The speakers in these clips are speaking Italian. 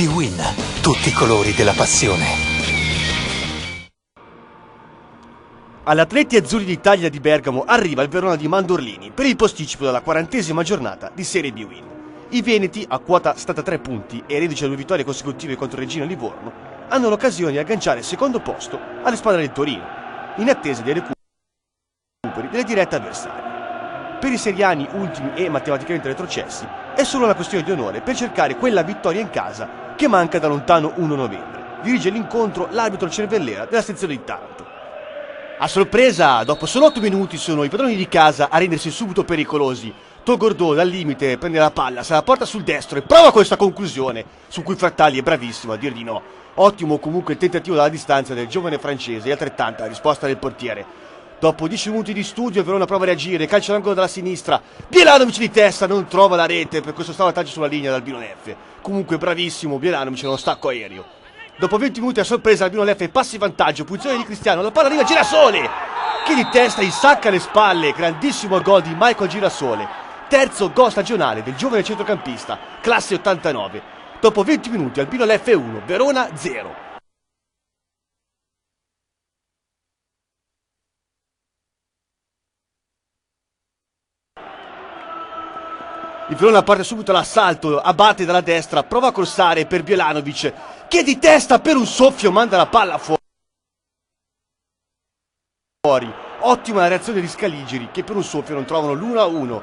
bwin, tutti i colori della passione. All'Atleti Azzurri d'Italia di Bergamo arriva il Verona di Mandorlini per il posticipo della 40ª giornata di Serie bwin. I veneti, a quota 73 punti e reduci a 2 vittorie consecutive contro Reggina e Livorno, hanno l'occasione di agganciare il secondo posto alle spalle del Torino, in attesa dei recuperi delle dirette avversarie. Per i seriani ultimi e matematicamente retrocessi è solo una questione di onore per cercare quella vittoria in casa che manca da lontano 1 novembre. Dirige l'incontro l'arbitro Cervellera della sezione di Taranto. A sorpresa, dopo solo 8 minuti sono i padroni di casa a rendersi subito pericolosi. Togordò dal limite prende la palla, se la porta sul destro e prova questa conclusione, su cui Frattali è bravissimo a dir di no. Ottimo comunque il tentativo dalla distanza del giovane francese e altrettanta la risposta del portiere. Dopo 10 minuti di studio, Verona prova a reagire, calcio all'angolo dalla sinistra, Bjelanovic di testa, non trova la rete per questo salvataggio sulla linea d'Albino Leffe. Comunque bravissimo Bjelanovic nello stacco aereo. Dopo 20 minuti a sorpresa Albino Leffe passi in vantaggio, posizione di Cristiano, la palla arriva a Girasole, che di testa insacca le spalle, grandissimo gol di Michael Girasole. Terzo gol stagionale del giovane centrocampista, classe 89. Dopo 20 minuti Albino Leffe 1, Verona 0. Il Verona parte subito all'assalto, abbatte dalla destra, prova a crossare per Bjelanovic, che di testa per un soffio manda la palla fuori. Ottima la reazione di Scaligeri, che per un soffio non trovano l'1-1.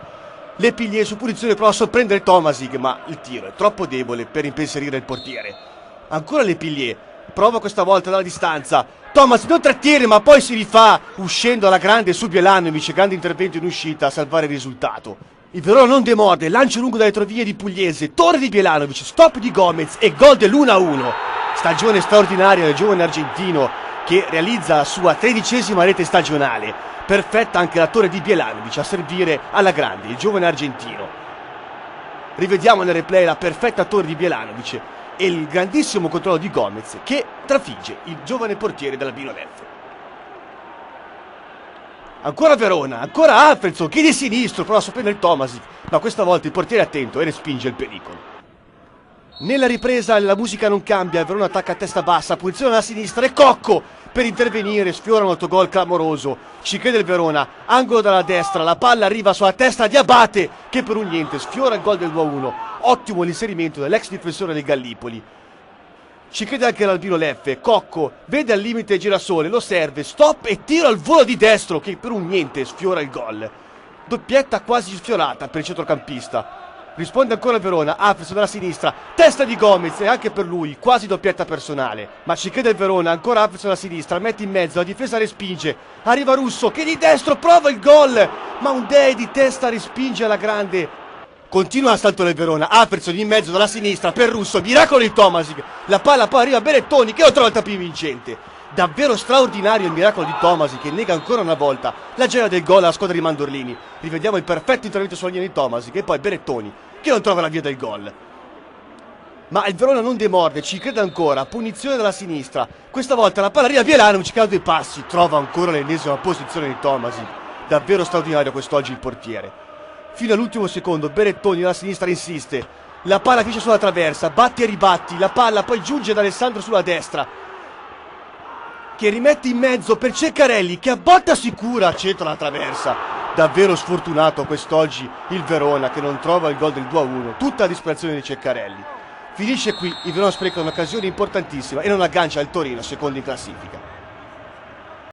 Le Piglie su punizione prova a sorprendere Tomasic, ma il tiro è troppo debole per impensierire il portiere. Ancora Le Piglie, prova questa volta dalla distanza. Tomasic non trattiene, ma poi si rifà, uscendo alla grande su Bjelanovic, grande intervento in uscita a salvare il risultato. Il Verona non demorde, lancio lungo dalle retrovie di Pugliese, torre di Bjelanovic, stop di Gomez e gol dell'1-1. Stagione straordinaria del giovane argentino che realizza la sua 13ª rete stagionale. Perfetta anche la torre di Bjelanovic a servire alla grande, il giovane argentino. Rivediamo nel replay la perfetta torre di Bjelanovic e il grandissimo controllo di Gomez che trafigge il giovane portiere dell'Albino Leffe. Ancora Verona, ancora Alfredson, che di sinistro prova a sorprendere Tomasic, ma questa volta il portiere è attento e respinge il pericolo. Nella ripresa la musica non cambia, il Verona attacca a testa bassa, posizione alla sinistra e Cocco per intervenire, sfiora un autogol clamoroso. Ci crede il Verona, angolo dalla destra, la palla arriva sulla testa di Abate che per un niente sfiora il gol del 2-1. Ottimo l'inserimento dell'ex difensore del Gallipoli. Ci crede anche l'Albino Leffe, Cocco vede al limite Girasole, lo serve, stop e tiro al volo di destro che per un niente sfiora il gol. Doppietta quasi sfiorata per il centrocampista. Risponde ancora il Verona, Alfredson dalla sinistra, testa di Gomez e anche per lui quasi doppietta personale. Ma ci crede il Verona, ancora Alfredson dalla sinistra, mette in mezzo, la difesa respinge, arriva Russo che di destro prova il gol, ma un Dei di testa respinge alla grande. Continua l'assalto del Verona, Alfredson in mezzo dalla sinistra per Russo, miracolo di Tomasic, la palla poi arriva a Berettoni che lo trova il tapis vincente. Davvero straordinario il miracolo di Tomasic che nega ancora una volta la gioia del gol alla squadra di Mandorlini. Rivediamo il perfetto intervento sulla linea di Tomasic e poi Berettoni che non trova la via del gol. Ma il Verona non demorde, ci crede ancora, punizione dalla sinistra, questa volta la palla arriva a Bjelanovic che ha 2 passi, trova ancora l'ennesima posizione di Tomasic. Davvero straordinario quest'oggi il portiere. Fino all'ultimo secondo Berettoni dalla sinistra insiste, la palla finisce sulla traversa, batti e ribatti, la palla poi giunge ad Alessandro sulla destra che rimette in mezzo per Ceccarelli che a botta sicura centra la traversa. Davvero sfortunato quest'oggi il Verona che non trova il gol del 2-1, tutta a disperazione di Ceccarelli. Finisce qui, il Verona spreca un'occasione importantissima e non aggancia il Torino secondo in classifica.